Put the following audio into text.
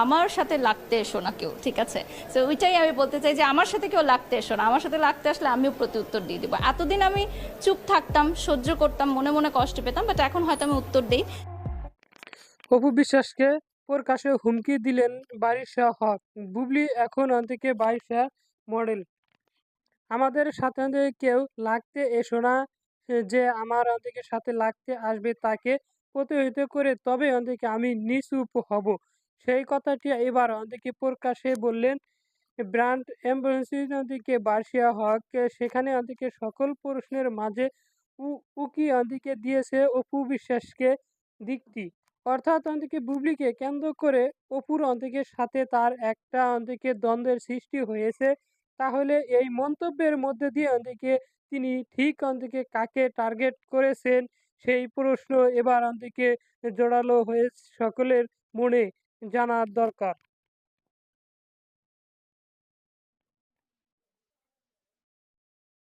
আমার সাথে লাগতে এসো না কেউ, ঠিক আছে? তো ওইটাই আমি বলতে চাই যে আমার সাথে কেউ লাগতে এসো না, আমার সাথে লাগতে আসলে আমিও প্রতি উত্তর দিয়ে দিব। এতদিন আমি চুপ থাকতাম, সহ্য করতাম, মনে মনে কষ্ট পেতাম, বাট এখন হয়তো আমি উত্তর দিই। অপু বিশ্বাসকে প্রকাশ্যে হুমকি দিলেন বারিশা হক। বুবলি এখন থেকে বারিশা মডেল। আমাদের সাথে কেউ লাগতে এসো না, যে আমার থেকে সাথে লাগতে আসবে তাকে প্রতিহত করে তবে আমি নিচুপ হব। সেই কথাটি এবার প্রকাশ্যে বললেন ব্র্যান্ড অ্যাম্বাসিডর বার্ষিয়া হক। সেখানে সকল প্রশ্নের মাঝে উকি দিয়েছে অপু বিশ্বাসকে দিকটি। অর্থাৎ বুবলিকে কেন্দ্র করে অপুর সাথে তার একটা দ্বন্দ্বের সৃষ্টি হয়েছে। তাহলে এই মন্তব্যের মধ্যে দিয়ে তিনি ঠিক কাকে টার্গেট করেছেন সেই প্রশ্ন এবার জোরালো হয়ে সকলের মনে জানার দরকার।